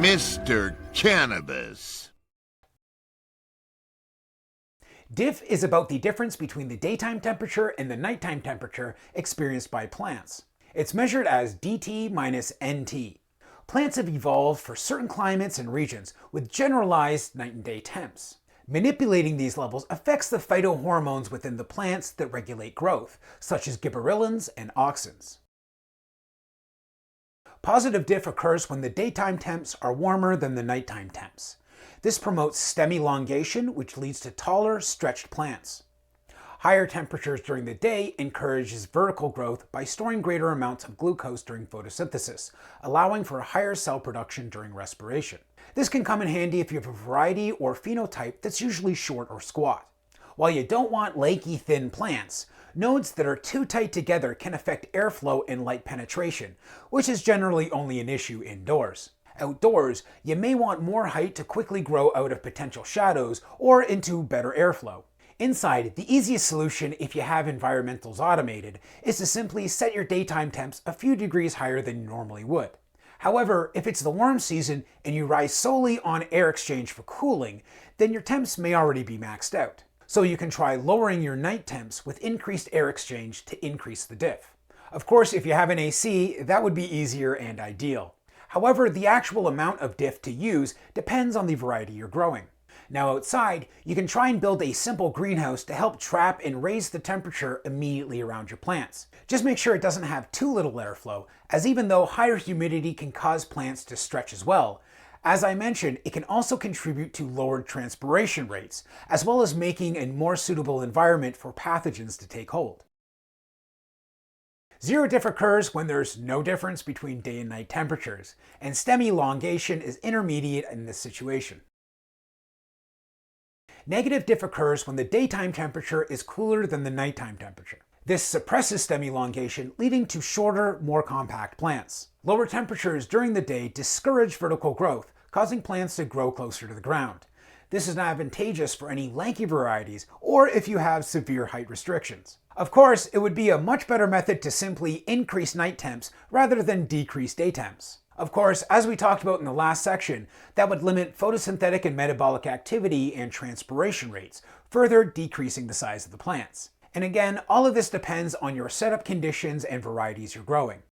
Mr. Cannabis. DIF is about the difference between the daytime temperature and the nighttime temperature experienced by plants. It's measured as dT minus NT. Plants have evolved for certain climates and regions with generalized night and day temps. Manipulating these levels affects the phytohormones within the plants that regulate growth, such as gibberellins and auxins. Positive DIF occurs when the daytime temps are warmer than the nighttime temps. This promotes stem elongation, which leads to taller, stretched plants. Higher temperatures during the day encourages vertical growth by storing greater amounts of glucose during photosynthesis, allowing for higher cell production during respiration. This can come in handy if you have a variety or phenotype that's usually short or squat. While you don't want lanky, thin plants, nodes that are too tight together can affect airflow and light penetration, which is generally only an issue indoors. Outdoors, you may want more height to quickly grow out of potential shadows or into better airflow. Inside, the easiest solution if you have environmentals automated is to simply set your daytime temps a few degrees higher than you normally would. However, if it's the warm season and you rely solely on air exchange for cooling, then your temps may already be maxed out. So you can try lowering your night temps with increased air exchange to increase the DIF. Of course, if you have an AC, that would be easier and ideal. However, the actual amount of DIF to use depends on the variety you're growing. Now outside, you can try and build a simple greenhouse to help trap and raise the temperature immediately around your plants. Just make sure it doesn't have too little airflow, as even though higher humidity can cause plants to stretch as well, as I mentioned, it can also contribute to lowered transpiration rates, as well as making a more suitable environment for pathogens to take hold. Zero DIF occurs when there's no difference between day and night temperatures, and stem elongation is intermediate in this situation. Negative DIF occurs when the daytime temperature is cooler than the nighttime temperature. This suppresses stem elongation, leading to shorter, more compact plants. Lower temperatures during the day discourage vertical growth, causing plants to grow closer to the ground. This is advantageous for any lanky varieties or if you have severe height restrictions. Of course, it would be a much better method to simply increase night temps rather than decrease day temps. Of course, as we talked about in the last section, that would limit photosynthetic and metabolic activity and transpiration rates, further decreasing the size of the plants. And again, all of this depends on your setup conditions and varieties you're growing.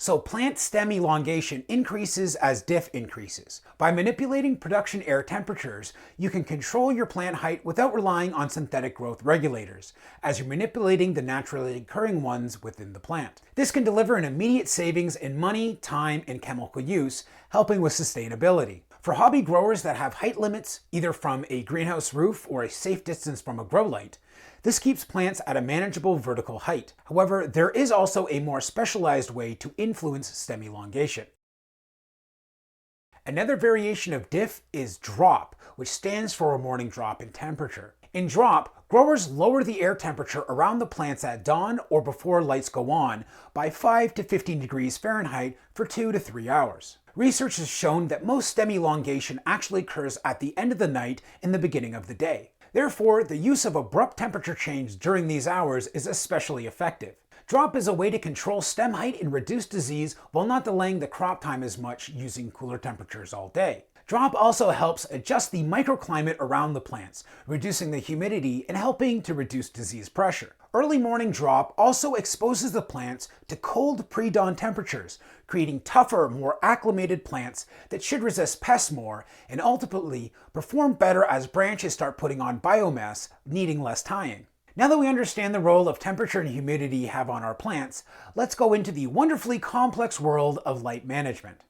So plant stem elongation increases as DIF increases. By manipulating production air temperatures, you can control your plant height without relying on synthetic growth regulators, as you're manipulating the naturally occurring ones within the plant. This can deliver an immediate savings in money, time, and chemical use, helping with sustainability. For hobby growers that have height limits, either from a greenhouse roof or a safe distance from a grow light, this keeps plants at a manageable vertical height. However, there is also a more specialized way to influence stem elongation. Another variation of DIF is drop, which stands for a morning drop in temperature. In drop, growers lower the air temperature around the plants at dawn or before lights go on by 5 to 15 degrees Fahrenheit for 2 to 3 hours. Research has shown that most stem elongation actually occurs at the end of the night and the beginning of the day. Therefore, the use of abrupt temperature change during these hours is especially effective. Drop is a way to control stem height and reduce disease while not delaying the crop time as much using cooler temperatures all day. Drop also helps adjust the microclimate around the plants, reducing the humidity and helping to reduce disease pressure. Early morning drop also exposes the plants to cold pre-dawn temperatures, creating tougher, more acclimated plants that should resist pests more and ultimately perform better as branches start putting on biomass, needing less tying. Now that we understand the role of temperature and humidity have on our plants, let's go into the wonderfully complex world of light management.